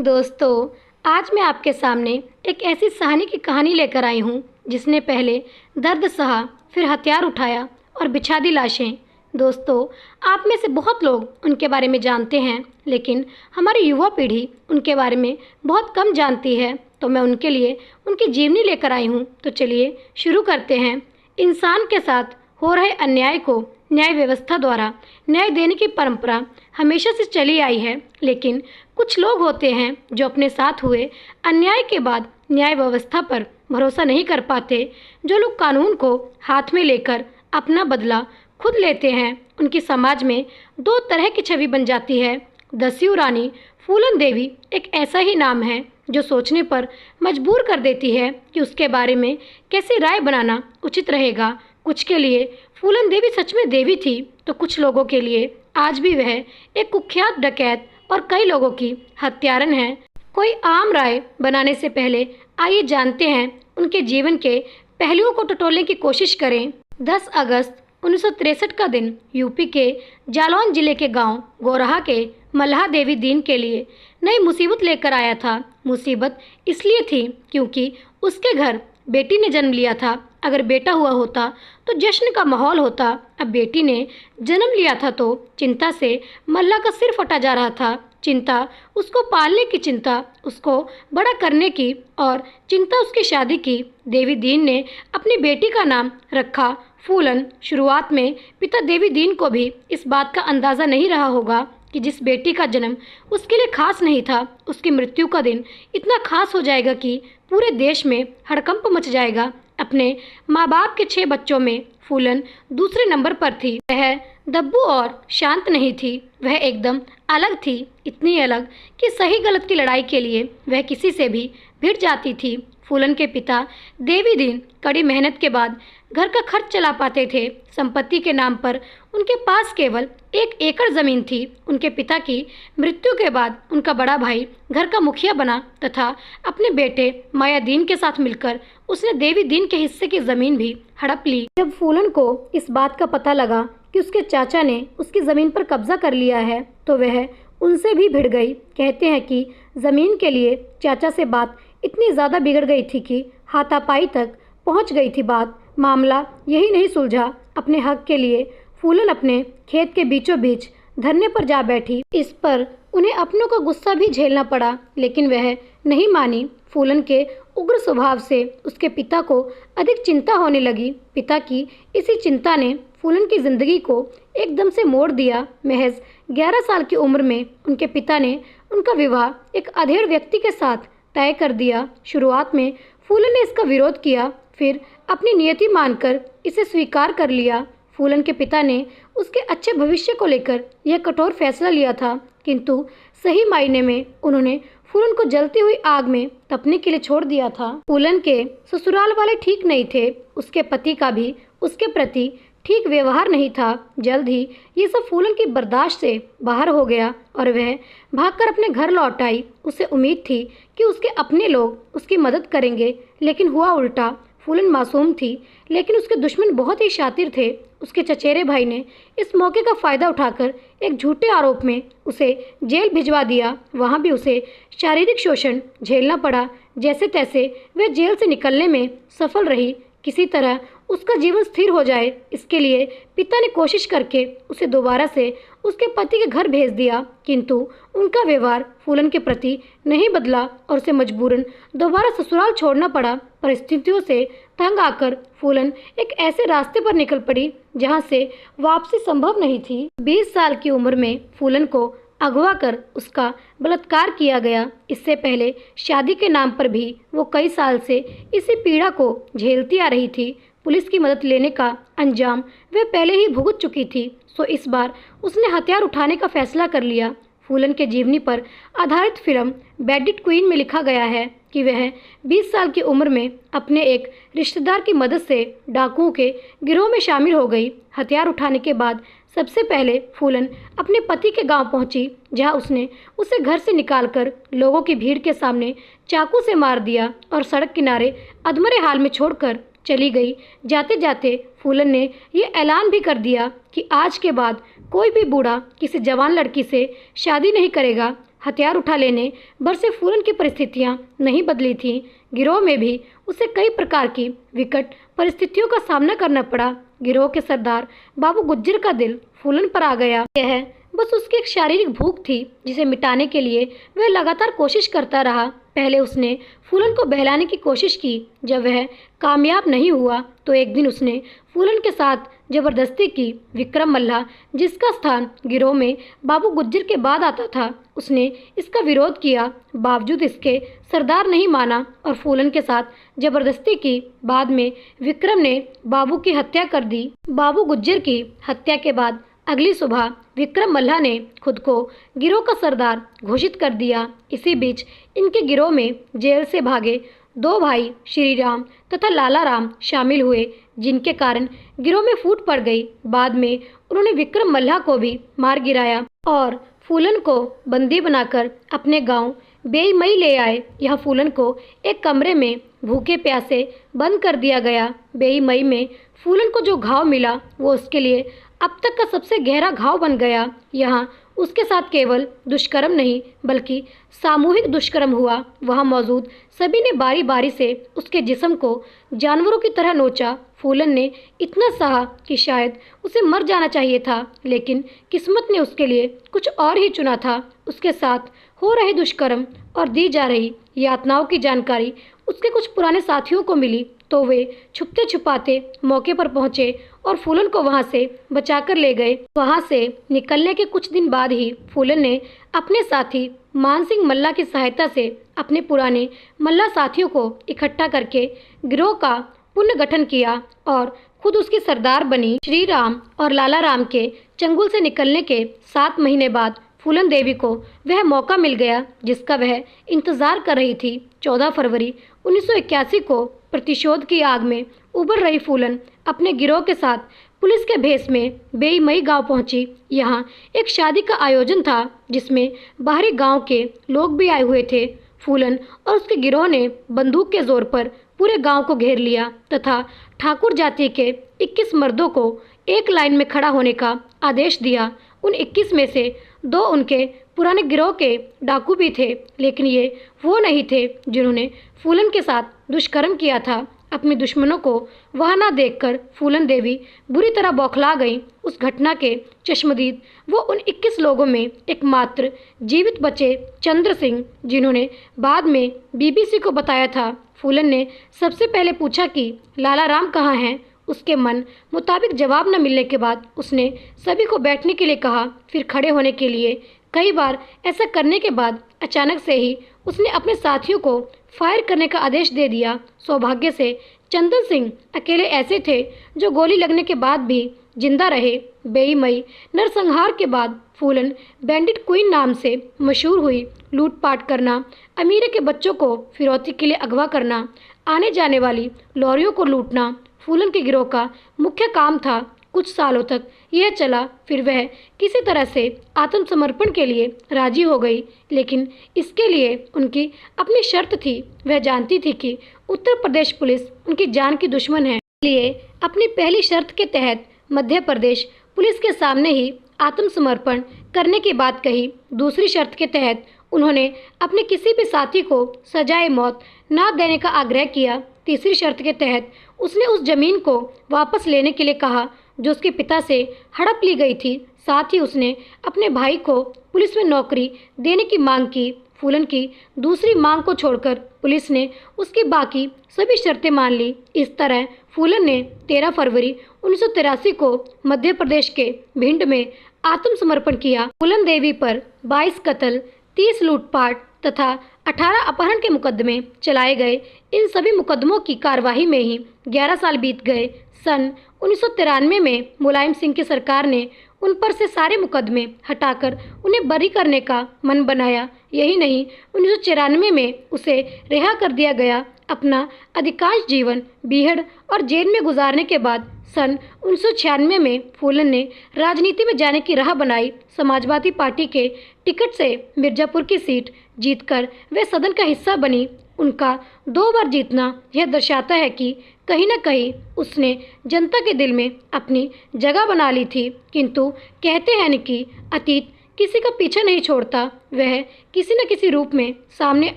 दोस्तों, आज मैं आपके सामने एक ऐसी सहानी की कहानी लेकर आई हूँ जिसने पहले दर्द सहा, फिर हथियार उठाया और बिछा दी लाशें। दोस्तों, आप में से बहुत लोग उनके बारे में जानते हैं, लेकिन हमारी युवा पीढ़ी उनके बारे में बहुत कम जानती है। तो मैं उनके लिए उनकी जीवनी लेकर आई हूँ। तो चलिए शुरू करते हैं। इंसान के साथ हो रहे अन्याय को न्याय व्यवस्था द्वारा न्याय देने की परंपरा हमेशा से चली आई है, लेकिन कुछ लोग होते हैं जो अपने साथ हुए अन्याय के बाद न्याय व्यवस्था पर भरोसा नहीं कर पाते। जो लोग कानून को हाथ में लेकर अपना बदला खुद लेते हैं, उनकी समाज में दो तरह की छवि बन जाती है। दस्यू रानी फूलन देवी एक ऐसा ही नाम है जो सोचने पर मजबूर कर देती है कि उसके बारे में कैसी राय बनाना उचित रहेगा। कुछ के लिए फूलन देवी सच में देवी थी, तो कुछ लोगों के लिए आज भी वह एक कुख्यात डकैत और कई लोगों की हत्यारन है। कोई आम राय बनाने से पहले आइए जानते हैं उनके जीवन के पहलुओं को टटोलने की कोशिश करें। 10 अगस्त 1963 का दिन यूपी के जालौन जिले के गांव गोरहा के मल्लाह देवी दीन के लिए नई मुसीबत लेकर आया था। मुसीबत इसलिए थी क्योंकि उसके घर बेटी ने जन्म लिया था। अगर बेटा हुआ होता तो जश्न का माहौल होता। अब बेटी ने जन्म लिया था तो चिंता से मल्ला का सिर फटा जा रहा था। चिंता उसको पालने की, चिंता उसको बड़ा करने की और चिंता उसकी शादी की। देवी दीन ने अपनी बेटी का नाम रखा फूलन। शुरुआत में पिता देवी दीन को भी इस बात का अंदाज़ा नहीं रहा होगा कि जिस बेटी का जन्म उसके लिए खास नहीं था, उसकी मृत्यु का दिन इतना खास हो जाएगा कि पूरे देश में हड़कंप मच जाएगा। अपने माँ बाप के 6 बच्चों में फूलन दूसरे नंबर पर थी। वह दब्बू और शांत नहीं थी, वह एकदम अलग थी। इतनी अलग कि सही गलत की लड़ाई के लिए वह किसी से भी भिड़ जाती थी। फूलन के पिता देवी दीन कड़ी मेहनत के बाद घर का खर्च चला पाते थे। संपत्ति के नाम पर उनके पास केवल 1 एकड़ ज़मीन थी। उनके पिता की मृत्यु के बाद उनका बड़ा भाई घर का मुखिया बना तथा अपने बेटे मायादीन के साथ मिलकर उसने देवी दीन के हिस्से की ज़मीन भी हड़प ली। जब फूलन को इस बात का पता लगा कि उसके चाचा ने उसकी ज़मीन पर कब्जा कर लिया है, तो वह उनसे भी भिड़ गई। कहते हैं कि ज़मीन के लिए चाचा से बात इतनी ज़्यादा बिगड़ गई थी कि हाथापाई तक पहुंच गई थी बात। मामला यही नहीं सुलझा। अपने हक के लिए फूलन अपने खेत के बीचों बीच धरने पर जा बैठी। इस पर उन्हें अपनों का गुस्सा भी झेलना पड़ा, लेकिन वह नहीं मानी। फूलन के उग्र स्वभाव से उसके पिता को अधिक चिंता होने लगी। पिता की इसी चिंता ने फूलन की जिंदगी को एकदम से मोड़ दिया। महज 11 साल की उम्र में उनके पिता ने उनका विवाह एक अधेड़ व्यक्ति के साथ तय कर दिया। शुरुआत में फूलन ने इसका विरोध किया, फिर अपनी नियति मानकर इसे स्वीकार कर लिया। फूलन के पिता ने उसके अच्छे भविष्य को लेकर यह कठोर फैसला लिया था, किंतु सही मायने में उन्होंने फूलन को जलती हुई आग में तपने के लिए छोड़ दिया था। फूलन के ससुराल वाले ठीक नहीं थे। उसके पति का भी उसके प्रति ठीक व्यवहार नहीं था। जल्द ही ये सब फूलन की बर्दाश्त से बाहर हो गया और वह भागकर अपने घर लौट आई। उसे उम्मीद थी कि उसके अपने लोग उसकी मदद करेंगे, लेकिन हुआ उल्टा। फूलन मासूम थी, लेकिन उसके दुश्मन बहुत ही शातिर थे। उसके चचेरे भाई ने इस मौके का फ़ायदा उठाकर एक झूठे आरोप में उसे जेल भिजवा दिया। वहाँ भी उसे शारीरिक शोषण झेलना पड़ा। जैसे तैसे वह जेल से निकलने में सफल रही। किसी तरह उसका जीवन स्थिर हो जाए, इसके लिए पिता ने कोशिश करके उसे दोबारा से उसके पति के घर भेज दिया, किंतु उनका व्यवहार फूलन के प्रति नहीं बदला और उसे मजबूरन दोबारा ससुराल छोड़ना पड़ा। परिस्थितियों से तंग आकर फूलन एक ऐसे रास्ते पर निकल पड़ी जहां से वापसी संभव नहीं थी। 20 साल की उम्र में फूलन को अगवा कर उसका बलात्कार किया गया। इससे पहले शादी के नाम पर भी वो कई साल से इसी पीड़ा को झेलती आ रही थी। पुलिस की मदद लेने का अंजाम वह पहले ही भुगत चुकी थी, सो इस बार उसने हथियार उठाने का फैसला कर लिया। फूलन के जीवनी पर आधारित फिल्म बैडिट क्वीन में लिखा गया है कि वह 20 साल की उम्र में अपने एक रिश्तेदार की मदद से डाकुओं के गिरोह में शामिल हो गई। हथियार उठाने के बाद सबसे पहले फूलन अपने पति के गांव पहुंची, जहां उसने उसे घर से निकालकर लोगों की भीड़ के सामने चाकू से मार दिया और सड़क किनारे अधमरे हाल में छोड़कर चली गई। जाते जाते फूलन ने ये ऐलान भी कर दिया कि आज के बाद कोई भी बूढ़ा किसी जवान लड़की से शादी नहीं करेगा। हथियार उठा लेने भर से फूलन की परिस्थितियां नहीं बदली थीं। गिरोह में भी उसे कई प्रकार की विकट परिस्थितियों का सामना करना पड़ा। गिरोह के सरदार बाबू गुज्जर का दिल फूलन पर आ गया। यह बस उसकी एक शारीरिक भूख थी जिसे मिटाने के लिए वह लगातार कोशिश करता रहा। पहले उसने फूलन को बहलाने की कोशिश की। जब वह कामयाब नहीं हुआ तो एक दिन उसने फूलन के साथ जबरदस्ती की। विक्रम मल्ला, जिसका स्थान गिरोह में बाबू गुज्जर के बाद आता था, उसने इसका विरोध किया। बावजूद इसके सरदार नहीं माना और फूलन के साथ जबरदस्ती की। बाद में विक्रम ने बाबू की हत्या कर दी। बाबू गुज्जर की हत्या के बाद अगली सुबह विक्रम मल्ला ने खुद को गिरोह का सरदार घोषित कर दिया। इसी बीच इनके गिरोह में जेल से भागे 2 भाई श्री राम तथा लाला राम शामिल हुए, जिनके कारण गिरोह में फूट पड़ गई। बाद में उन्होंने विक्रम मल्ला को भी मार गिराया और फूलन को बंदी बनाकर अपने गांव बेईमई ले आए। यह फूलन को एक कमरे में भूखे प्यासे बंद कर दिया गया। बेईमई में फूलन को जो घाव मिला वो उसके लिए अब तक का सबसे गहरा घाव बन गया। यहाँ उसके साथ केवल दुष्कर्म नहीं बल्कि सामूहिक दुष्कर्म हुआ। वहाँ मौजूद सभी ने बारी बारी से उसके जिस्म को जानवरों की तरह नोचा। फूलन ने इतना सहा कि शायद उसे मर जाना चाहिए था, लेकिन किस्मत ने उसके लिए कुछ और ही चुना था। उसके साथ हो रहे दुष्कर्म और दी जा रही यातनाओं की जानकारी उसके कुछ पुराने साथियों को मिली तो वे छुपते छुपाते मौके पर पहुंचे और फूलन को वहां से बचाकर ले गए। वहां से निकलने के कुछ दिन बाद ही फूलन ने अपने साथी मानसिंह मल्ला की सहायता से अपने पुराने मल्ला साथियों को इकट्ठा करके गिरोह का पुनर्गठन किया और खुद उसकी सरदार बनी। श्री राम और लाला राम के चंगुल से निकलने के 7 महीने बाद फूलन देवी को वह मौका मिल गया जिसका वह इंतजार कर रही थी। 14 फरवरी 1981 को प्रतिशोध की आग में उभर रही फूलन अपने गिरोह के साथ पुलिस के भेष में बेईमई गांव पहुंची। यहाँ एक शादी का आयोजन था जिसमें बाहरी गांव के लोग भी आए हुए थे। फूलन और उसके गिरोह ने बंदूक के जोर पर पूरे गांव को घेर लिया तथा ठाकुर जाति के 21 मर्दों को एक लाइन में खड़ा होने का आदेश दिया। उन 21 में से 2 उनके पुराने गिरोह के डाकू भी थे, लेकिन ये वो नहीं थे जिन्होंने फूलन के साथ दुष्कर्म किया था। अपने दुश्मनों को वह ना देखकर फूलन देवी बुरी तरह बौखला गई। उस घटना के चश्मदीद वो उन 21 लोगों में एकमात्र जीवित बचे चंद्र सिंह, जिन्होंने बाद में बीबीसी को बताया था। फूलन ने सबसे पहले पूछा कि लाला राम कहाँ हैं। उसके मन मुताबिक जवाब न मिलने के बाद उसने सभी को बैठने के लिए कहा, फिर खड़े होने के लिए। कई बार ऐसा करने के बाद अचानक से ही उसने अपने साथियों को फायर करने का आदेश दे दिया। सौभाग्य से चंदन सिंह अकेले ऐसे थे जो गोली लगने के बाद भी जिंदा रहे। बेईमई नरसंहार के बाद फूलन बैंडिट क्वीन नाम से मशहूर हुई। लूटपाट करना, अमीर के बच्चों को फिरौती के लिए अगवा करना, आने जाने वाली लॉरियों को लूटना फूलन के गिरोह का मुख्य काम था। कुछ सालों तक यह चला, फिर वह किसी तरह से आत्मसमर्पण के लिए राजी हो गई, लेकिन इसके लिए उनकी अपनी शर्त थी। वह जानती थी कि उत्तर प्रदेश पुलिस उनकी जान की दुश्मन है, इसलिए अपनी पहली शर्त के तहत मध्य प्रदेश पुलिस के सामने ही आत्मसमर्पण करने की बात कही। दूसरी शर्त के तहत उन्होंने अपने किसी भी साथी को सजाए मौत न देने का आग्रह किया। तीसरी शर्त के तहत उसने उस जमीन को वापस लेने के लिए कहा जो उसके पिता से हड़प ली गई थी। साथ ही उसने अपने भाई को पुलिस में नौकरी देने की मांग की। फूलन की दूसरी मांग को छोड़कर पुलिस ने उसकी बाकी सभी शर्तें मान ली। इस तरह फूलन ने 13 फरवरी 1983 को मध्य प्रदेश के भिंड में आत्मसमर्पण किया। फूलन देवी पर 22 कत्ल, 30 लूटपाट तथा 18 अपहरण के मुकदमे चलाए गए। इन सभी मुकदमों की कार्यवाही में ही 11 साल बीत गए। सन 1993 में मुलायम सिंह की सरकार ने उन पर से सारे मुकदमे हटाकर उन्हें बरी करने का मन बनाया। यही नहीं, 1994 में उसे रिहा कर दिया गया। अपना अधिकांश जीवन बीहड़ और जेल में गुजारने के बाद सन 1996 में फूलन ने राजनीति में जाने की राह बनाई। समाजवादी पार्टी के टिकट से मिर्जापुर की सीट जीतकर वे सदन का हिस्सा बनी। उनका 2 बार जीतना यह दर्शाता है कि कहीं न कहीं उसने जनता के दिल में अपनी जगह बना ली थी। किंतु कहते हैं न कि अतीत किसी का पीछा नहीं छोड़ता, वह किसी न किसी रूप में सामने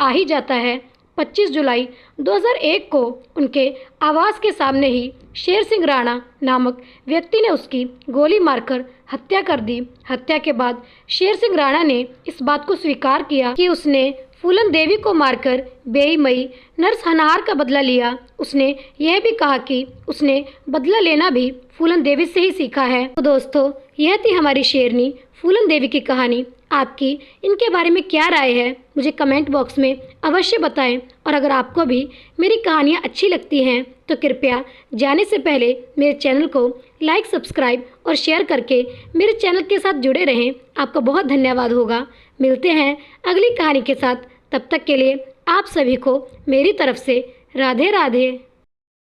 आ ही जाता है। 25 जुलाई 2001 को उनके आवास के सामने ही शेर सिंह राणा नामक व्यक्ति ने उसकी गोली मारकर हत्या कर दी। हत्या के बाद शेर सिंह राणा ने इस बात को स्वीकार किया कि उसने फूलन देवी को मारकर बेईमई नरसंहार का बदला लिया। उसने यह भी कहा कि उसने बदला लेना भी फूलन देवी से ही सीखा है। तो दोस्तों, यह थी हमारी शेरनी फूलन देवी की कहानी। आपकी इनके बारे में क्या राय है, मुझे कमेंट बॉक्स में अवश्य बताएं। और अगर आपको भी मेरी कहानियाँ अच्छी लगती हैं तो कृपया जाने से पहले मेरे चैनल को लाइक, सब्सक्राइब और शेयर करके मेरे चैनल के साथ जुड़े रहें। आपका बहुत धन्यवाद होगा। मिलते हैं अगली कहानी के साथ। तब तक के लिए आप सभी को मेरी तरफ से राधे राधे।